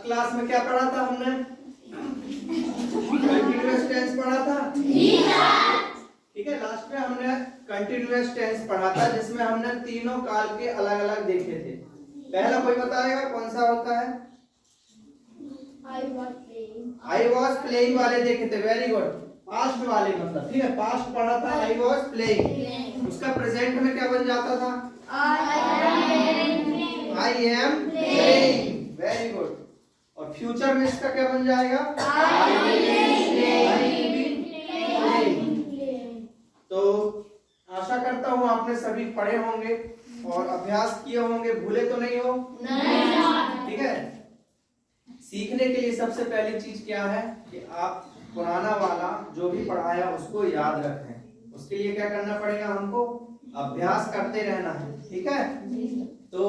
Last class में क्या पढ़ा था हमने? कंटीन्यूअस टेंस पढ़ा था। ठीक है, लास्ट में हमने कंटीन्यूअस टेंस पढ़ा था जिसमें हमने तीनों काल के अलग अलग देखे थे। पहला कोई बताएगा कौन सा होता है? आई वॉज प्लेइंग वाले देखे थे। Very good. पास्ट वाले मतलब, ठीक है, पास्ट पढ़ा था आई वॉज प्लेइंग। उसका प्रेजेंट में क्या बन जाता था? I am playing. Very good. और फ्यूचर में इसका क्या बन जाएगा? I will be playing. तो आशा करता हूँ आपने सभी पढ़े होंगे और अभ्यास किए होंगे, भूले तो नहीं हो? ठीक है। सीखने के लिए सबसे पहली चीज क्या है कि आप पुराना वाला जो भी पढ़ाया उसको याद रखें। उसके लिए क्या करना पड़ेगा? हमको अभ्यास करते रहना है। ठीक है। तो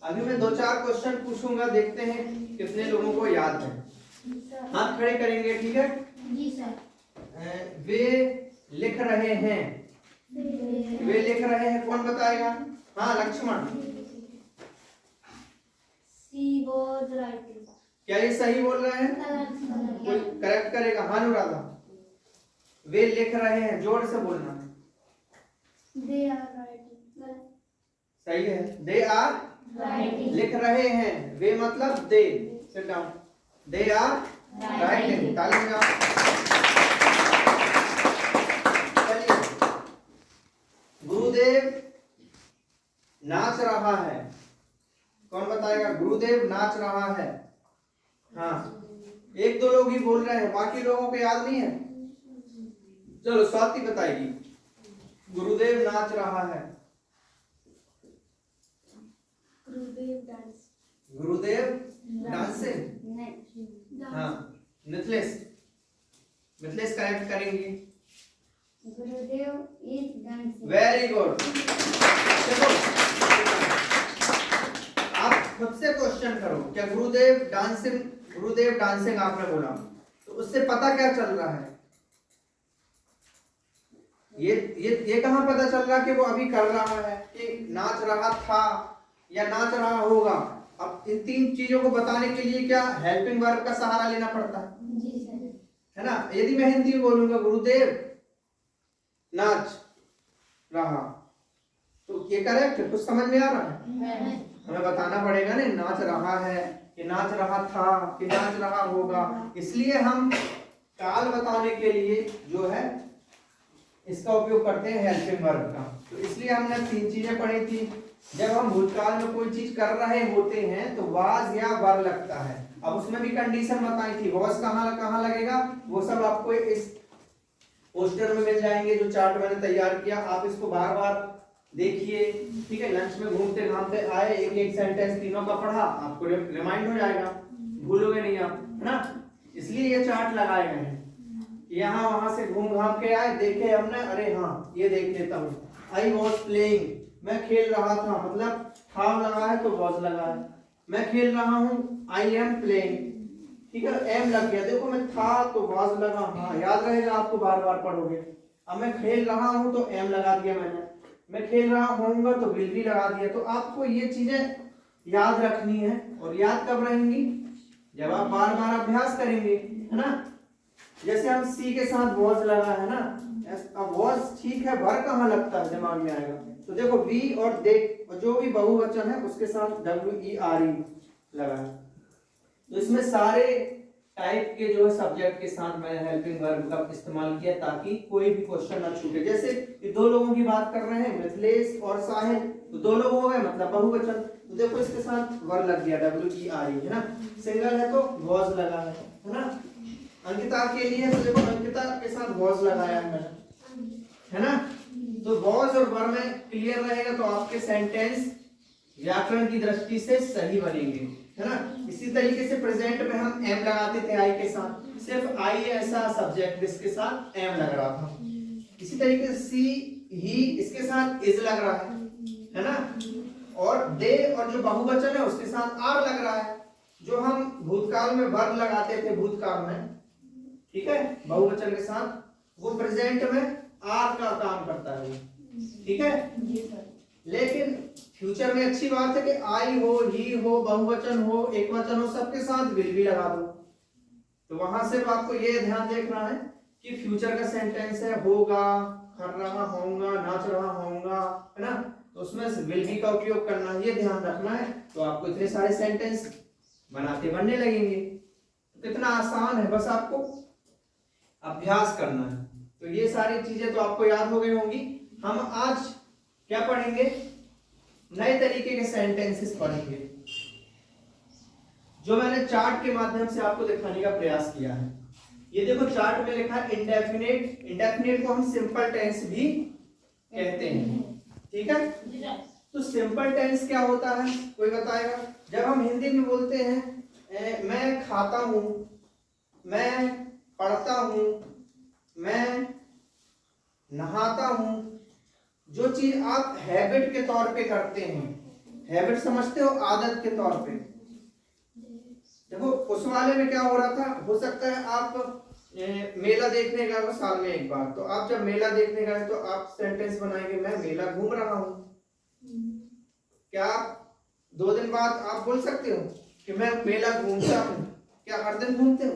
अभी मैं 2-4 क्वेश्चन पूछूंगा, देखते हैं कितने लोगों को याद है। हाथ खड़े करेंगे। ठीक है जी सर। वे लिख रहे हैं। वे लिख रहे हैं, कौन बताएगा? हाँ लक्ष्मण। क्या ये सही बोल रहे हैं? कोई करेक्ट करेगा? हाँ अनुराधा। वे लिख रहे हैं, जोर से बोलना। सही है। दे आर लिख रहे हैं। वे मतलब दे। Sit down. They are writing. ताली बजाओ। चलिए, गुरुदेव नाच रहा है। कौन बताएगा? गुरुदेव नाच रहा है। हाँ, 1-2 लोग ही बोल रहे हैं, बाकी लोगों को याद नहीं है। चलो स्वाति बताएगी। गुरुदेव नाच रहा है। गुरुदेव डांसिंग। हाँ मिथिलेश। मिथिलेश करेक्ट करेंगी। गुरुदेव इज डांसिंग। Very good. देखो आप खुद से क्वेश्चन करो, क्या गुरुदेव डांसिंग? गुरुदेव डांसिंग आपने बोला तो उससे पता क्या चल रहा है? ये कहां पता चल रहा कि वो अभी कर रहा है, कि नाच रहा था या नाच रहा होगा? अब इन 3 चीजों को बताने के लिए क्या हेल्पिंग वर्ब का सहारा लेना पड़ता है? जी सर। है ना। यदि मैं हिंदी में बोलूंगा गुरुदेव नाच रहा, तो ये करेक्ट है? कुछ समझ में आ रहा है? हमें बताना पड़ेगा ना, नाच रहा है कि नाच रहा था कि नाच रहा होगा। इसलिए हम काल बताने के लिए जो है इसका उपयोग करते हैं हेल्पिंग वर्ब का। तो इसलिए हमने 3 चीजें पढ़ी थी। जब हम भूतकाल में कोई चीज कर रहे होते हैं तो वाज या वर लगता है। अब उसमें भी कंडीशन बताई थी। वाज कहाँ लगेगा वो सब आपको इस पोस्टर में मिल जाएंगे, जो चार्ट मैंने तैयार किया। आप इसको बार बार देखिए। ठीक है, लंच में घूमते घामते आए, एक सेंटेंस तीनों का पढ़ा, आपको रिमाइंड हो जाएगा, भूलोगे नहीं आप, है ना। इसलिए ये चार्ट लगाए गए हैं। यहाँ वहां से घूम घाम के आए, देखे हमने, अरे हाँ ये देख लेता हूँ। आई वॉज प्लेइंग, मैं खेल रहा था, मतलब था लगा है तो वॉज लगा है। मैं खेल रहा हूँ, आई एम प्लेइंग। ठीक है, एम लग गया। देखो मैं था तो वॉज लगा, हाँ याद रहेगा आपको, बार बार पढ़ोगे। अब मैं खेल रहा हूँ तो एम लगा दिया मैंने। मैं खेल रहा होऊंगा तो विल भी लगा दिया। तो आपको ये चीजें याद रखनी है। और याद कब रहेंगी? जब आप बार बार अभ्यास करेंगे, है ना। जैसे हम सी के साथ वॉज लगा है ना, अब वॉज ठीक है, वर कहाँ लगता है दिमाग में आएगा। तो देखो वी और दे, जो भी बहुवचन है उसके साथ WERE लगा है। तो इसमें सारे टाइप के जो है सब्जेक्ट के साथ मैंने हेल्पिंग वर्ब का इस्तेमाल किया ताकि कोई भी क्वेश्चन ना छूटे। जैसे ये 2 लोगों की बात कर रहे हैं, मिथिलेश और साहिल, तो 2 लोग हो गए मतलब बहुवचन। तो देखो इसके साथ वर लग गया WERE, है ना। सिंगल है तो वॉज लगा है ना। अंकिता के लिए तो देखो अंकिता के साथ वॉज लगाया है मैंने, है ना। तो वॉज और वर में क्लियर रहेगा तो आपके सेंटेंस व्याकरण की दृष्टि से सही बनेंगे, है ना। इसी तरीके से प्रेजेंट में हम एम लगाते थे आई के साथ, सिर्फ आई ऐसा सब्जेक्ट जिसके साथ एम लग रहा था। इसी तरीके से सी ही इसके साथ इज लग रहा है ना। और दे और जो बहुवचन है उसके साथ आर लग रहा है। जो हम भूतकाल में वर्ब लगाते थे भूतकाल में, ठीक है, बहुवचन के साथ, वो प्रेजेंट में आर का काम करता है। ठीक है, लेकिन फ्यूचर में अच्छी बात है कि आई हो, ही हो, बहुवचन हो, एक वचन हो, सबके साथ विल भी लगा दो। तो वहां से आपको ये ध्यान देखना है कि फ्यूचर का सेंटेंस है होगा, कर रहा होऊंगा, नाच रहा होऊंगा, है ना, तो उसमें विल भी का उपयोग करना है, ये ध्यान रखना है। तो आपको इतने सारे सेंटेंस बनने लगेंगे। तो कितना आसान है, बस आपको अभ्यास करना है। तो ये सारी चीजें तो आपको याद हो गई होंगी। हम आज क्या पढ़ेंगे, नए तरीके के सेंटेंसेस पढ़ेंगे, जो मैंने चार्ट के माध्यम से आपको दिखाने का प्रयास किया है। ये देखो चार्ट में लिखा है इंडेफिनेट। इंडेफिनेट को हम सिंपल टेंस भी कहते हैं, ठीक है। तो सिंपल टेंस क्या होता है, कोई बताएगा? जब हम हिंदी में बोलते हैं मैं खाता हूं, मैं पढ़ता हूं, मैं नहाता हूं, जो चीज आप हैबिट के तौर पे करते हैं, हैबिट समझते हो, आदत के तौर पे। देखो उस वाले में क्या हो रहा था, हो सकता है आप मेला देखने गए हो साल में एक बार, तो आप जब मेला देखने गए तो आप सेंटेंस बनाएंगे मैं मेला घूम रहा हूं। क्या आप 2 दिन बाद आप बोल सकते हो कि मैं मेला घूमता हूं? क्या हर दिन घूमते हो?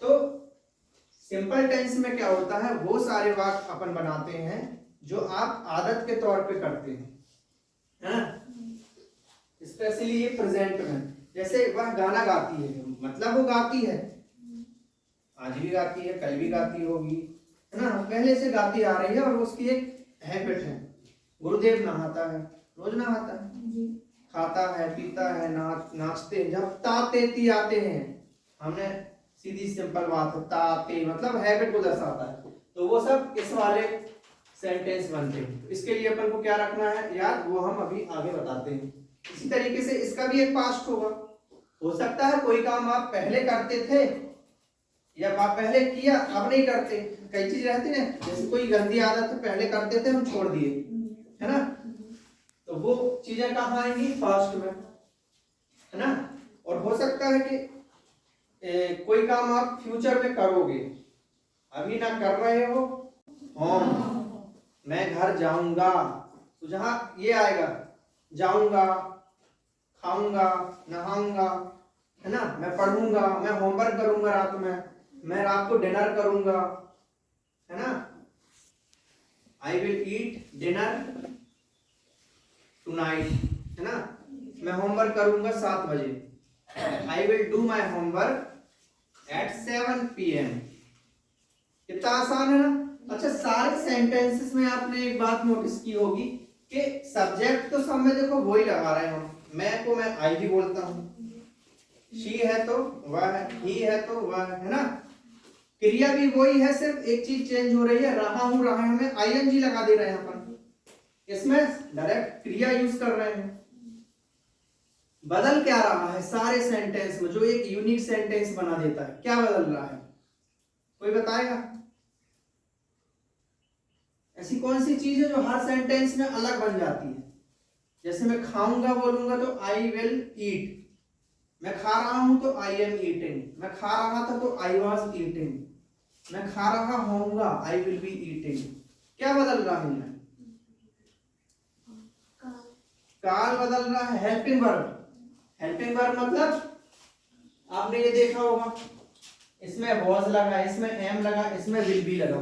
तो सिंपल टेंस में क्या होता है, वो सारे वाक्य अपन बनाते हैं जो आप आदत के तौर पे करते हैं, है ना। स्पेशली ये प्रेजेंट में, जैसे वह गाना गाती है, मतलब वो गाती है, आज भी गाती है, कल भी गाती होगी, है ना, पहले से गाती आ रही है और उसकी एक हैबिट है। गुरुदेव नहाता है, रोज नहाता है, खाता है, पीता है, नाचते हैं, जब ताते ती आते हैं, हमने सीधी सिंपल बात है, ताते मतलब हैबिट को दर्शाता है। तो वो सब इस वाले सेंटेंस बनते हैं। तो इसके लिए अपन को क्या रखना है याद, वो हम अभी आगे बताते हैं। इसी तरीके से इसका भी एक पास्ट होगा। हो सकता है कोई काम आप पहले करते थे या आप पहले किया अब नहीं करते, कई चीज रहती है, जैसे कोई गंदी आदत पहले करते थे हम छोड़ दिए, है ना, तो वो चीजें कहाँ आएंगी, पास्ट में, है ना। और हो सकता है कि कोई काम आप फ्यूचर में करोगे, अभी ना कर रहे हो, मैं घर जाऊंगा, तो जहां ये आएगा जाऊंगा, खाऊंगा, नहाऊंगा, है ना, मैं पढ़ूंगा, मैं होमवर्क करूंगा रात में, मैं रात को डिनर करूंगा, है ना, I will eat dinner tonight, है ना, मैं होमवर्क करूंगा 7 बजे, I will do my homework eight 7 PM। कितना आसान है ना। अच्छा, सारे सेंटेंसेस में आपने एक बात नोटिस की होगी कि सब्जेक्ट तो सब में देखो वही लगा रहे हैं हम, मैं को मैं आई भी बोलता हूं, शी है तो वह है, ही है तो वह है ना, क्रिया भी वही है, सिर्फ एक चीज चेंज हो रही है, रहा हूं, रहा है में आईएनजी लगा दे रहे हैं अपन, इसमें डायरेक्ट क्रिया यूज कर रहे हैं। बदल क्या रहा है सारे सेंटेंस में, जो एक यूनिक सेंटेंस बना देता है, क्या बदल रहा है, कोई बताएगा? ऐसी कौन सी चीज है जो हर सेंटेंस में अलग बन जाती है? जैसे मैं खाऊंगा बोलूंगा तो आई विल ईट, मैं खा रहा हूं तो आई एम ईटिंग, मैं खा रहा था तो आई वॉज ईटिंग, मैं खा रहा होऊंगा आई विल बी ईटिंग। क्या बदल रहा है इनमें? काल बदल रहा है। हेल्पिंग वर्ब, हेल्पिंग वर्ब मतलब आपने ये देखा होगा, इसमें वॉज लगा, इसमें एम लगा, इसमें विल बी लगा।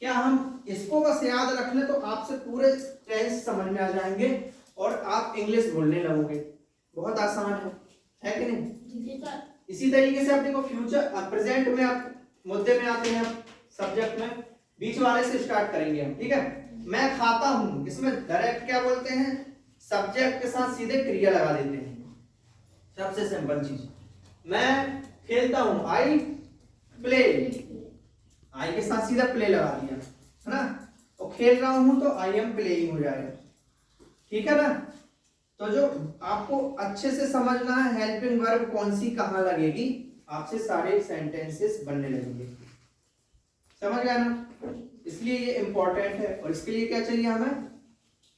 क्या हम इसको बस याद रख ले तो आपसे पूरे टेंस समझ में आ जाएंगे और आप इंग्लिश बोलने लगोगे। बहुत आसान है कि नहीं? इसी तरीके से आप देखो फ्यूचर, प्रेजेंट में आप मुद्दे में आते हैं, सब्जेक्ट में बीच वाले से स्टार्ट करेंगे हम, ठीक है। मैं खाता हूं, इसमें डायरेक्ट क्या बोलते हैं, सब्जेक्ट के साथ सीधे क्रिया लगा देते हैं, सबसे सिंपल चीज। मैं खेलता हूं, आई प्ले, आई के साथ सीधा प्ले लगा दिया, है ना, और खेल रहा हूं तो आई एम प्लेइंग हो जाएगा, ठीक है ना। तो जो आपको अच्छे से समझना है हेल्पिंग वर्ब कौन सी कहां लगेगी, आपसे सारे सेंटेंसेस बनने लगेंगे, समझ गया ना। इसलिए ये इंपॉर्टेंट है और इसके लिए क्या चाहिए हमें,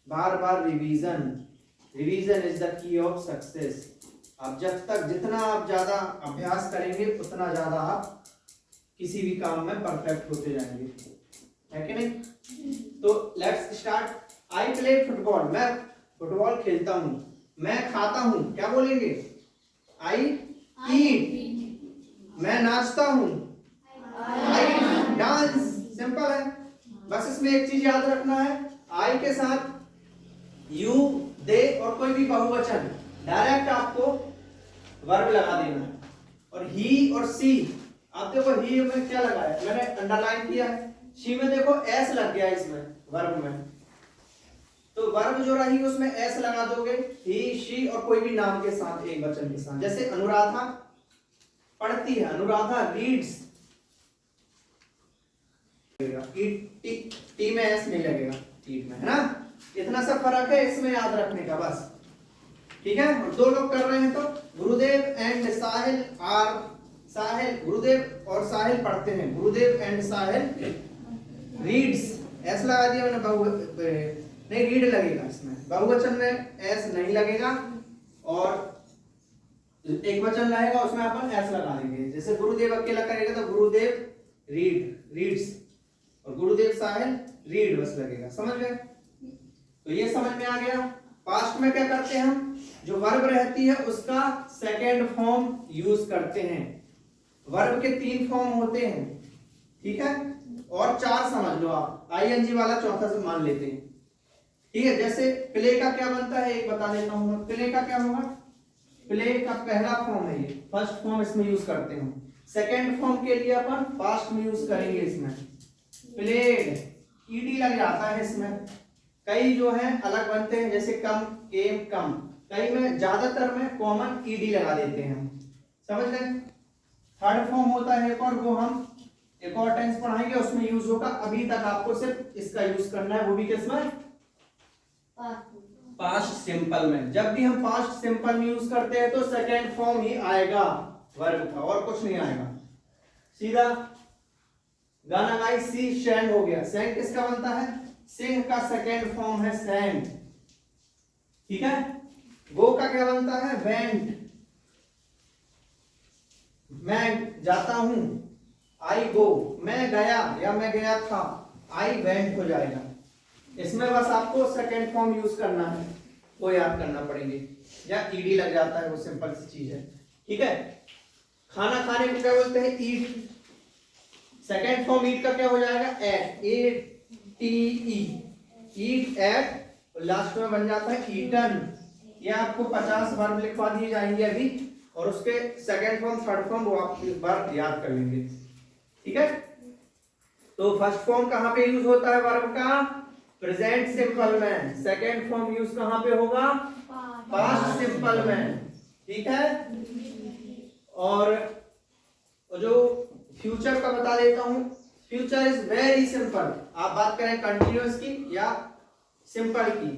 बार बार revision. Revision is the key of success. आप जब तक जितना आप ज्यादा अभ्यास करेंगे उतना ज्यादा आप किसी भी काम में परफेक्ट होते जाएंगे, है कि नहीं। तो let's start. I play football, मैं फुटबॉल खेलता हूँ। मैं खाता हूँ, क्या बोलेंगे? आई ईट। मैं नाचता हूँ, आई डांस। सिंपल है। बस इसमें एक चीज याद रखना है, आई के साथ यू, दे और कोई भी बहुवचन डायरेक्ट आपको वर्ब लगा देना है। और ही और सी, आप देखो ही में क्या लगा है, मैंने अंडरलाइन किया है। सी में देखो एस लग गया इसमें वर्ब में, तो वर्ब जो रही उसमें एस लगा दोगे, ही शी और कोई भी नाम के साथ, एक वचन के साथ। जैसे अनुराधा पढ़ती है, अनुराधा रीड्स, टी में एस नहीं लगेगा, टीट में, है ना। इतना सा फर्क है इसमें, याद रखने का बस, ठीक है। और दो लोग कर रहे हैं तो गुरुदेव एंड साहिल आर, साहिल, गुरुदेव और साहिल पढ़ते हैं, गुरुदेव एंड साहिल रीड्स, एस लगा दिया मैंने, नहीं रीड लगेगा इसमें, बहुवचन में एस नहीं लगेगा और एक वचन रहेगा उसमें अपन एस लगा देंगे। जैसे गुरुदेव अकेला करेगा तो गुरुदेव रीड्स, और गुरुदेव साहिल रीड बस लगेगा, समझ गए? तो ये समझ में आ गया। पास्ट में क्या करते हैं हम, जो वर्ब रहती है उसका सेकेंड फॉर्म यूज करते हैं। वर्ब के 3 फॉर्म होते हैं, ठीक है, और 4 समझ लो आप, आईएनजी वाला चौथा से मान लेते हैं, ठीक है। जैसे प्ले का क्या बनता है एक बता देता हूं, प्ले का क्या होगा, प्ले का पहला फॉर्म है ये, फर्स्ट फॉर्म इसमें यूज करते हैं। सेकेंड फॉर्म के लिए अपन पास्ट में यूज करेंगे, इसमें प्लेड, ईडी लग जाता है इसमें। कई जो है अलग बनते हैं, जैसे कम, केम, कम, कई में ज्यादातर में कॉमन ईडी लगा देते हैं हम, समझ गए। थर्ड फॉर्म होता है एक और, वो हम एक और टेंस पढ़ाएंगे उसमें यूज होगा। अभी तक आपको सिर्फ इसका यूज करना है, वो भी किसमें, पास्ट सिंपल में। जब भी हम पास्ट सिंपल में यूज करते हैं तो सेकेंड फॉर्म ही आएगा वर्ब का, और कुछ नहीं आएगा सीधा। गाना गाई, सी शैंड हो गया, सैंग किसका बनता है, सिंह का सेकेंड फॉर्म है सैंग, ठीक है। गो का क्या बनता है, वेंट, मैं जाता हूं, आई गो, मैं गया या मैं गया था, आई वेंट हो जाएगा। इसमें बस आपको सेकेंड फॉर्म यूज करना है, वो याद करना पड़ेंगे, या ईडी लग जाता है, वो सिंपल सी चीज है, ठीक है। खाना खाने को क्या बोलते हैं, ईट। सेकेंड फॉर्म ईट का क्या हो जाएगा, एट, ए-टी-ई, ईट, एट, लास्ट में बन जाता है ईटन। ये आपको 50 वर्ब लिखवा दिए जाएंगे अभी, और उसके सेकेंड फॉर्म थर्ड फॉर्म वो आप एक बार याद कर लेंगे, ठीक है। तो फर्स्ट फॉर्म कहां पे यूज होता है वर्ब का, प्रेजेंट सिंपल में। सेकेंड फॉर्म यूज कहां पे होगा, पास्ट सिंपल में, ठीक है। और जो फ्यूचर का बता देता हूं, फ्यूचर इज वेरी सिंपल। आप बात करें कंटिन्यूअस की या सिंपल की,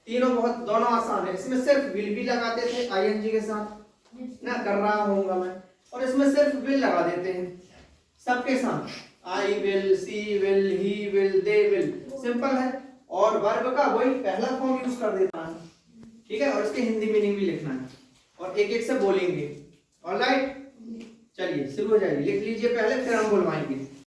तीनों बहुत, दोनों आसान है। इसमें सिर्फ विल भी लगाते थे आईएनजी के साथ ना, कर रहा होऊंगा मैं, और इसमें सिर्फ विल लगा देते हैं सबके साथ, I will, she will, he will, they will, simple है। और वर्ब का वही पहला फॉर्म यूज कर देता है, ठीक है। और इसके हिंदी मीनिंग भी लिखना है, और एक एक से बोलेंगे, ऑलराइट। चलिए शुरू हो जाइए, लिख लीजिए पहले, फिर हम बुलवाएंगे।